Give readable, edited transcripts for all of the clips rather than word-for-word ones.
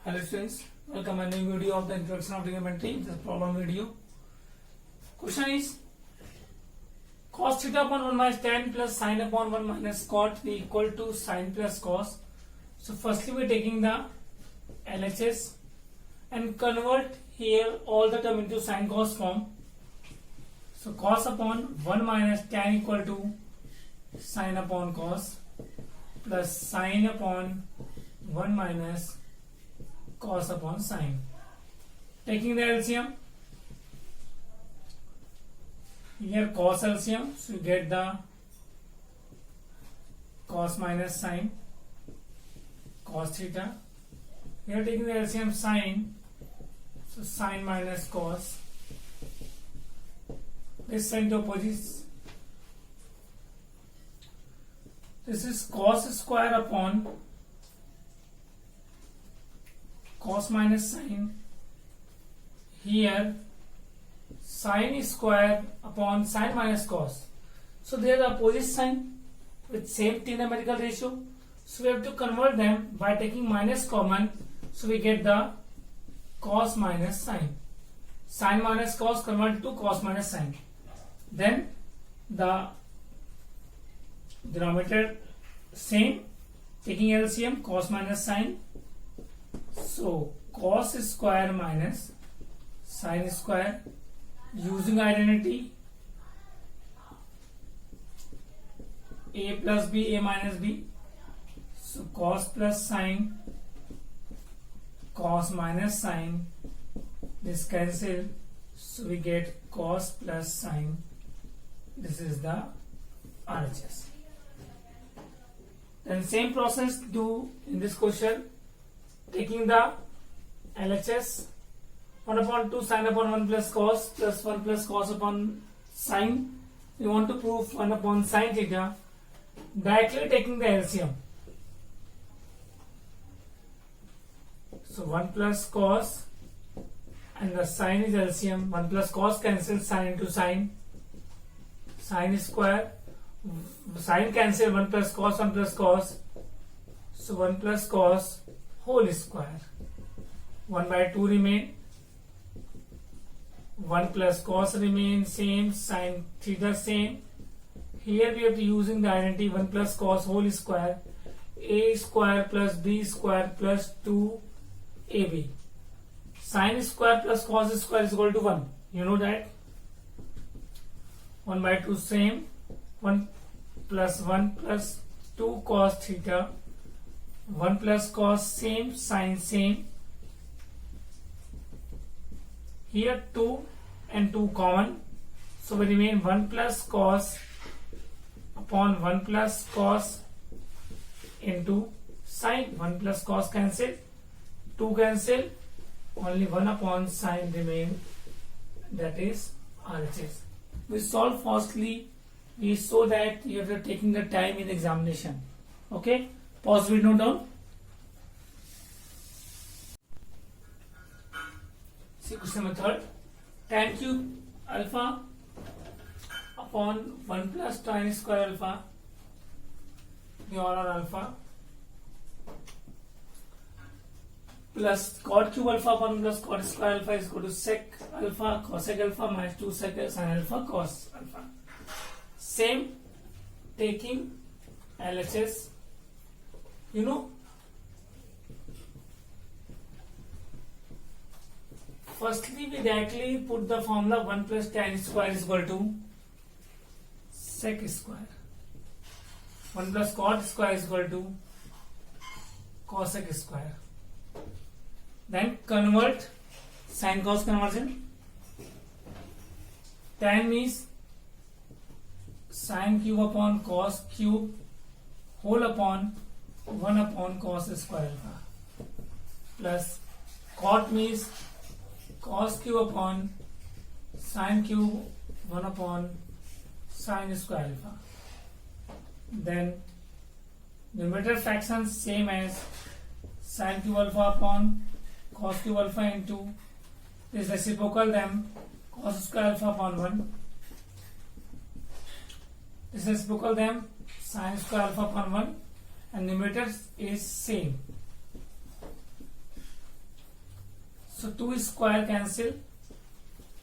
Hello students, welcome to a new video of the introduction of trigonometry. This is problem video. Question is cos theta upon 1 minus tan plus sin upon 1 minus cot be equal to sin plus cos. So firstly we are taking the LHS and convert here all the term into sin cos form. So cos upon 1 minus tan equal to sin upon cos plus sin upon 1 minus cos upon sin. Taking the LCM, here cos LCM, so you get the cos minus sin cos theta. Here taking the LCM sin, so sin minus cos. This sign to opposites. This is cos square upon cos minus sin. Here sin square upon sin minus cos. So they are the opposite sign with same t numerical ratio. So we have to convert them by taking minus common. So we get the cos minus sin. Sin minus cos convert to cos minus sin. Then the denominator same, taking LCM cos minus sin. So cos square minus sin square, using identity a plus b, a minus b. So cos plus sin, cos minus sin, this cancel, so we get cos plus sin. This is the RHS. Then same process do in this question, taking the LHS 1 upon 2 sin upon 1 plus cos plus 1 plus cos upon sin. We want to prove 1 upon sin theta. Directly taking the LCM. So 1 plus cos and the sin is LCM. 1 plus cos cancels, sin into sin. Sin square. Sin cancel, 1 plus cos, 1 plus cos. So 1 plus cos whole square. 1 by 2 remain. 1 plus cos remain same, sin theta same. Here we have to using the identity 1 plus cos whole square. A square plus b square plus 2ab. Sin square plus cos square is equal to 1. You know that. 1 by 2 same. 1 plus 1 plus 2 cos theta. 1 plus cos same, sin same. Here 2 and 2 common. So we remain 1 plus cos upon 1 plus cos into sin. 1 plus cos cancel. 2 cancel. Only 1 upon sin remain. That is RHS. We solve firstly. We show that you have taking the time in examination. Okay. Pause video down. See question method. Tan cube alpha upon 1 plus tan square alpha. They all are alpha. Plus cot cube alpha upon 1 plus cot square alpha is equal to sec alpha cosec alpha minus 2 sec sin alpha cos alpha. Same taking LHS. You know, firstly we directly put the formula 1 plus tan square is equal to sec square. 1 plus cot square is equal to cosec square. Then convert sin cos conversion. Tan means sin cube upon cos cube whole upon 1 upon cos square alpha plus cot means cos cube upon sin cube 1 upon sin square alpha. Then numerator fractions same as sin cube alpha upon cos cube alpha into this reciprocal them cos square alpha upon 1. This reciprocal them sin square alpha upon 1 and numerator is same. So 2 square cancel,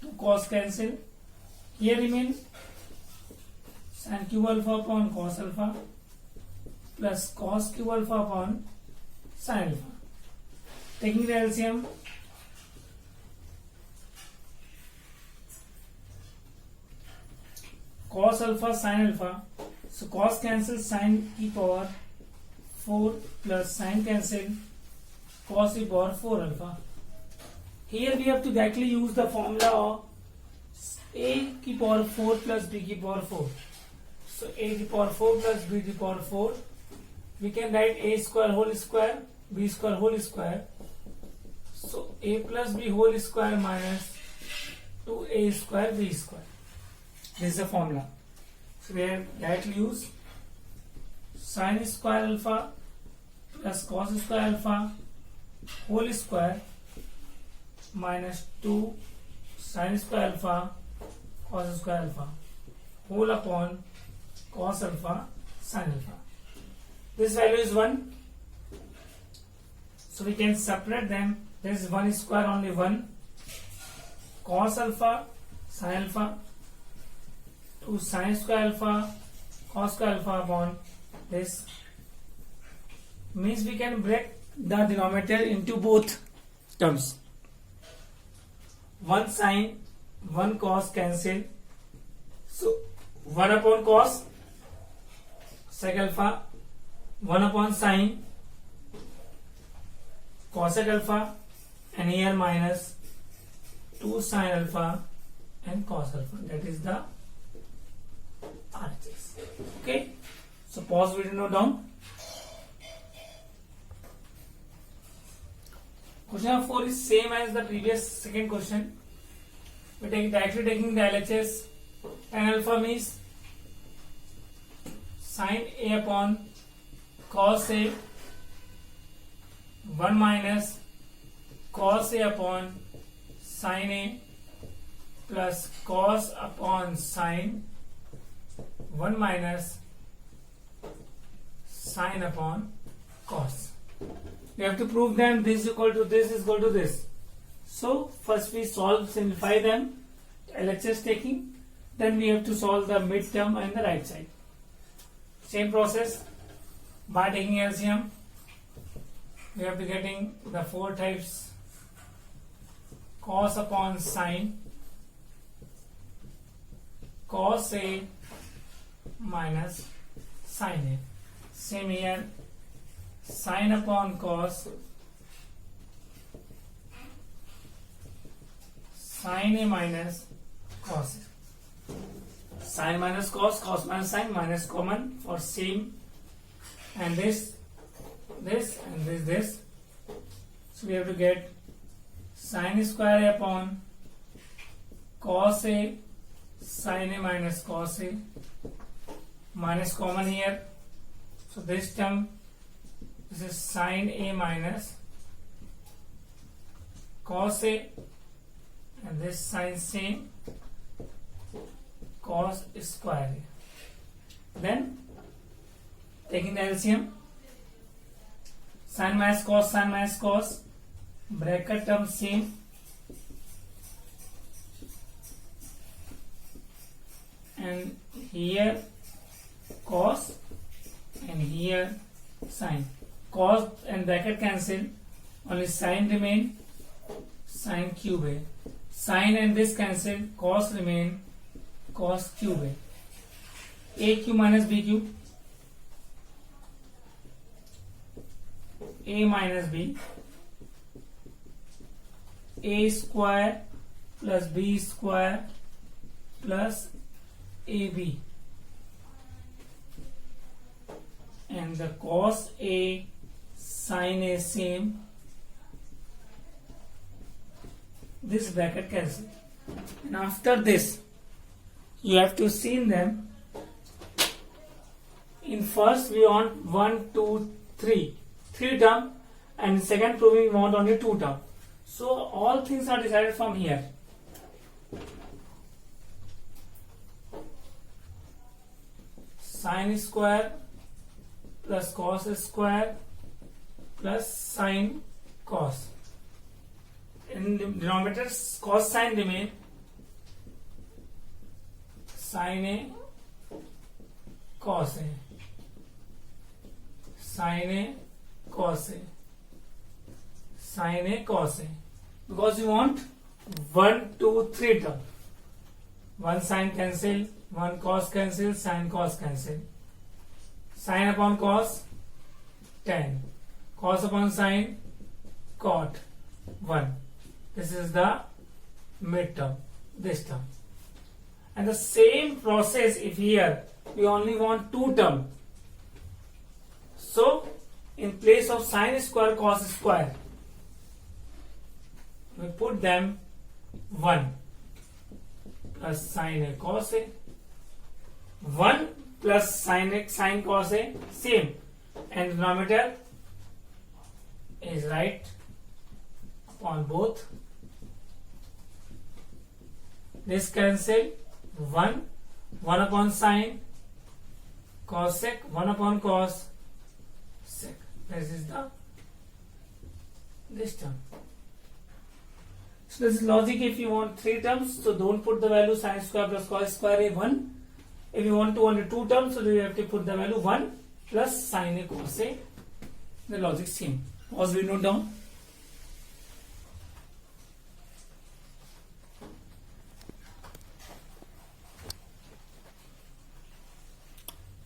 2 cos cancel. Here remain sin cube alpha upon cos alpha plus cos cube alpha upon sin alpha. Taking the LCM, cos alpha sin alpha. So cos cancel sin e power 4 plus sin cancel cos e power 4 alpha. Here we have to directly use the formula of a की power 4 plus b की power 4. So a की power 4 plus b की power 4. We can write a square whole square, b square whole square. So a plus b whole square minus 2a square b square. This is the formula. So we have directly use sin square alpha plus cos square alpha whole square minus 2 sin square alpha cos square alpha whole upon cos alpha sin alpha. This value is 1. So we can separate them. There is 1 square, only 1. Cos alpha sin alpha 2 sin square alpha cos square alpha upon this. Means we can break the denominator into both terms. 1 sin 1 cos cancel. So 1 upon cos sec alpha, 1 upon sin cosec alpha, and here minus 2 sin alpha and cos alpha. That is the RHS. Okay. So pause video, note down. Question number 4 is same as the previous second question. We are directly taking the LHS. Tan alpha means sin a upon cos a 1 minus cos a upon sin a plus cos upon sin 1 minus sin upon cos. We have to prove them this is equal to this is equal to this. So first we simplify them, LHS taking, then we have to solve the midterm and the right side. Same process by taking LCM. We have to getting the 4 types: cos upon sin, cos a minus sin a. Same here, sin upon cos, sin a minus cos a. Sin minus cos, cos minus sin, minus common for same, and this and this. So we have to get sin square a upon cos a sin a minus cos a, minus common here. So this term, this is sin a minus cos a, and this sin same cos square a. Then taking the LCM, sin minus cos, bracket term same, and here cos and here sin. Cos and bracket cancel, only sin remain, sin cube a. Sin and this cancel, cos remain, cos cube a. A cube minus b cube, a minus b, a square plus b square plus ab, and the cos a sin a same, this bracket cancel. And after this you have to see them. In first we want 1, 2, 3 term, and second proving we want only 2 term. So all things are decided from here. Sin square plus cos square plus sin cos in denominator cos sin remain, sin A cos A, sin A cos A, sin A cos A, because you want 1, 2, 3 term. One sin cancel, one cos cancel, sin cos cancel. Sin upon cos, tan. Cos upon sin, cot, 1. This is the midterm, this term. And the same process if here we only want 2 term. So, in place of sin square, cos square, we put them 1 plus sin A cos A, 1 plus sin A sin cos A, same, and denominator is right upon both. This cancel, 1 upon sin cos sec, 1 upon cos sec. This is this term. So this is logic if you want 3 terms, so don't put the value sin square plus cos square A 1. If you want to only 2 terms, so you have to put the value 1 plus sin A cos A. The logic same. Pause, we note down.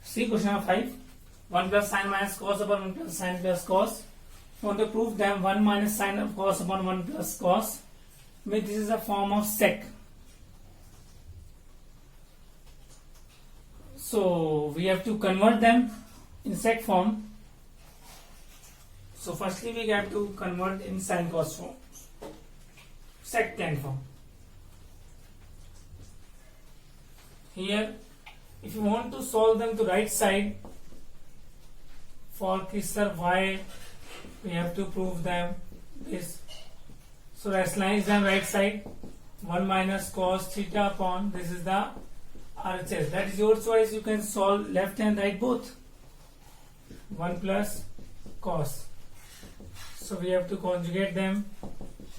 See question number 5. 1 plus sin minus cos upon 1 plus sin plus cos. You want to prove them 1 minus sin of cos upon 1 plus cos. This is a form of sec. So we have to convert them in sec form. So firstly we have to convert in sin cos form, sec tan form. Here if you want to solve them to right side, for Kisser y we have to prove them this. So rationalize them right side, 1 minus cos theta upon, this is the RHS. That is your choice, you can solve left and right both. 1 plus cos. So we have to conjugate them,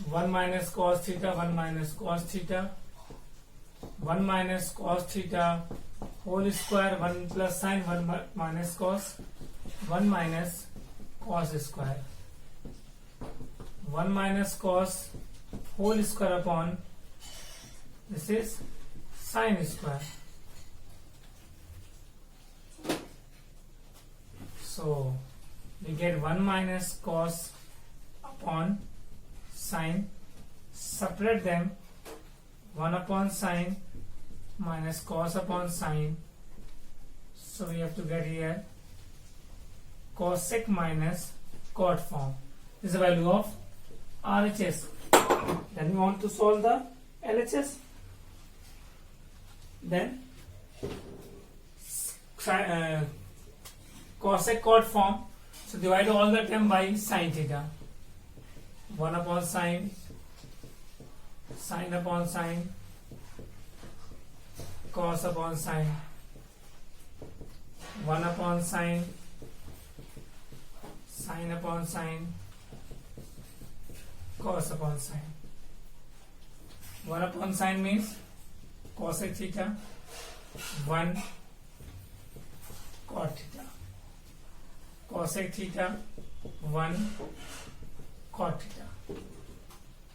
1 minus cos theta, 1 minus cos theta, 1 minus cos theta whole square, 1 plus sin, 1 minus cos, 1 minus cos square, 1 minus cos whole square upon, this is sin square. So we get 1 minus cos upon sin, separate them, 1 upon sin minus cos upon sin. So we have to get here cosec minus cot form. This is the value of RHS. Then we want to solve the LHS. Then cosec cot form. So divide all the term by sin theta. 1 upon sin, sin upon sin, cos upon sin, 1 upon sin, sin upon sin, cos upon sin. 1 upon sin means cosec theta, 1 cot theta, cosec theta, 1 cot theta.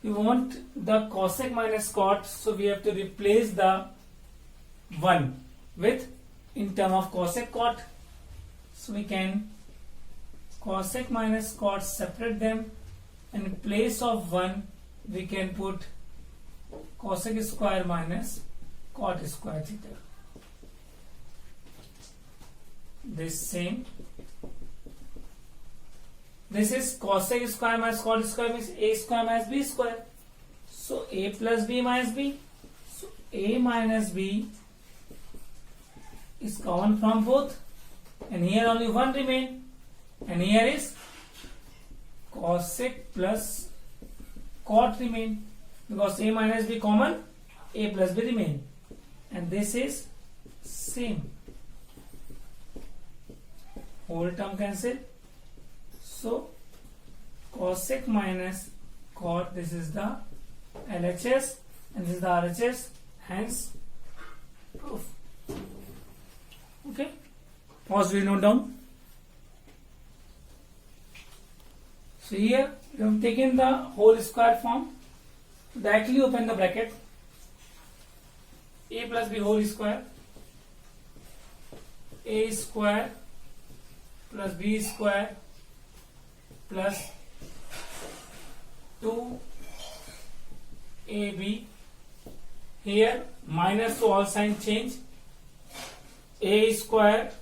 We want the cosec minus cot, so we have to replace the 1 with in term of cosec cot. So we can cosec minus cot, separate them, and in place of 1 we can put cosec square minus cot square theta. This same. This is cosec square minus cot square means a square minus b square. So a plus b minus b. So a minus b is common from both, and here only 1 remain, and here is cosec plus cot remain, because a minus b common, a plus b remain, and this is same. Whole term cancel. So cosec minus cot, this is the LHS and this is the RHS, hence proof. Okay, pause, we note down. So here we have taken the whole square form. Directly open the bracket. A plus B whole square, A square plus B square plus 2AB. Here minus, so all sign change. A square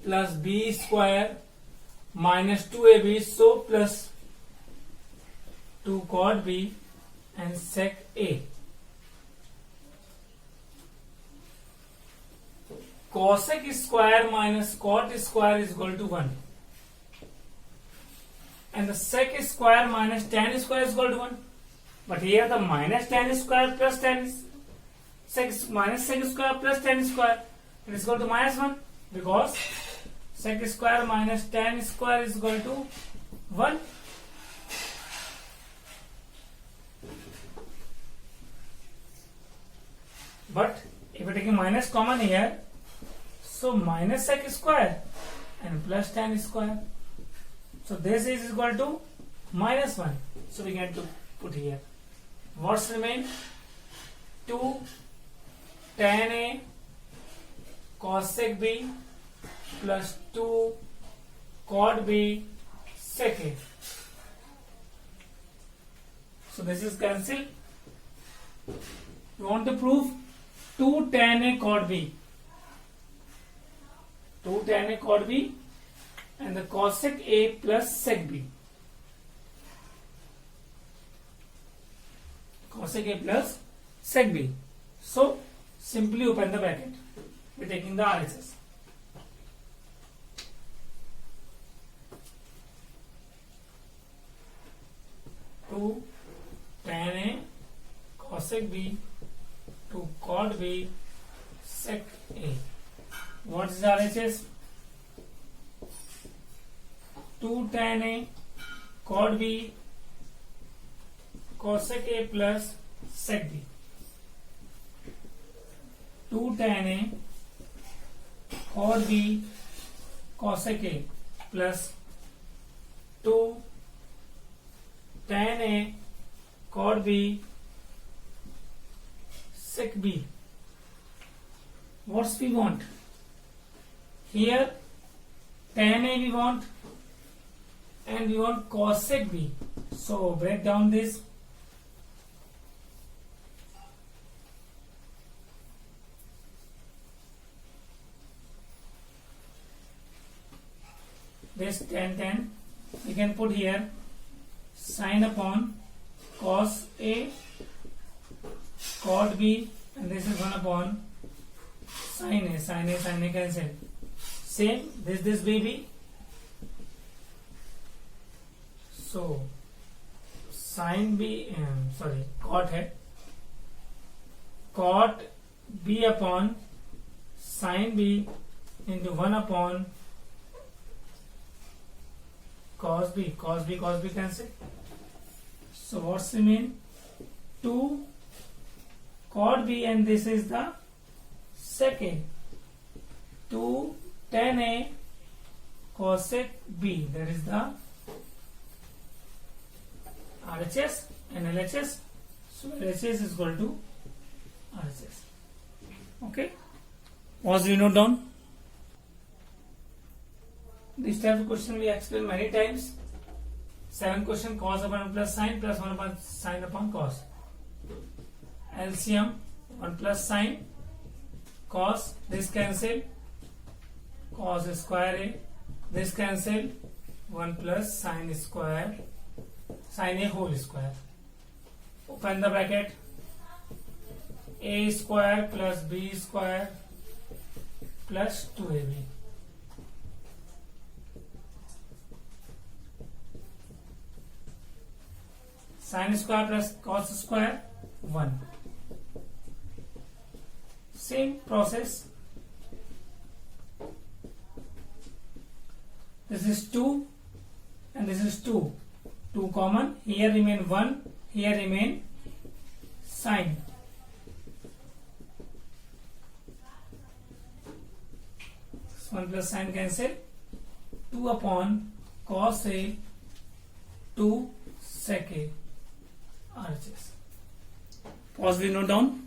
plus B square minus 2AB, so plus 2 cot B and sec A. Cosec square minus cot square is equal to 1. And the sec square minus tan square is equal to 1. But here the minus tan square plus tan sec minus sec square plus tan square, it is equal to minus 1, because sec square minus tan square is equal to 1. But if we take a minus common here, so minus sec square and plus tan square, so this is equal to minus 1. So we get to put here. What's remain? 2 tan A cos sec B plus 2 cot B sec A. So this is cancelled. We want to prove 2 tan A cot B. 2 tan A cot B and the cosec A plus sec B. Cosec A plus sec B. So simply open the bracket. We are taking the RHS. Two tan A cosec B to cot B sec A. What is RHS? 2 tan A cot B cosec A plus sec B. 2 tan A cot B cosec A plus 2 tan A cot B sec B. What we want? Here tan A we want and we want cosec B. So break down this. This tan we can put here sin upon cos A cot B, and this is 1 upon sin A cancel. Same this BB. So sin B, cot है, cot B upon sin B into 1 upon cos B cancel. So what's remain? 2 cot B, and this is the sec A. 2 tan A cosec B, that is the RHS and LHS. So LHS is equal to RHS. Okay, pause, we note down. This type of question we explained many times. 7 question, cos upon 1 plus sin plus 1 upon sin upon cos. LCM 1 plus sin cos, this cancel, cos square A, this cancel, 1 plus sin square, sin A whole square. Open the bracket. A square plus B square plus 2AB. Sin square plus cos square 1. Same process. This is 2 and this is 2. 2 common. Here remain 1. Here remain sine. So 1 plus sine cancel. 2 upon cos A 2 sec A RHS. Pause, we note down.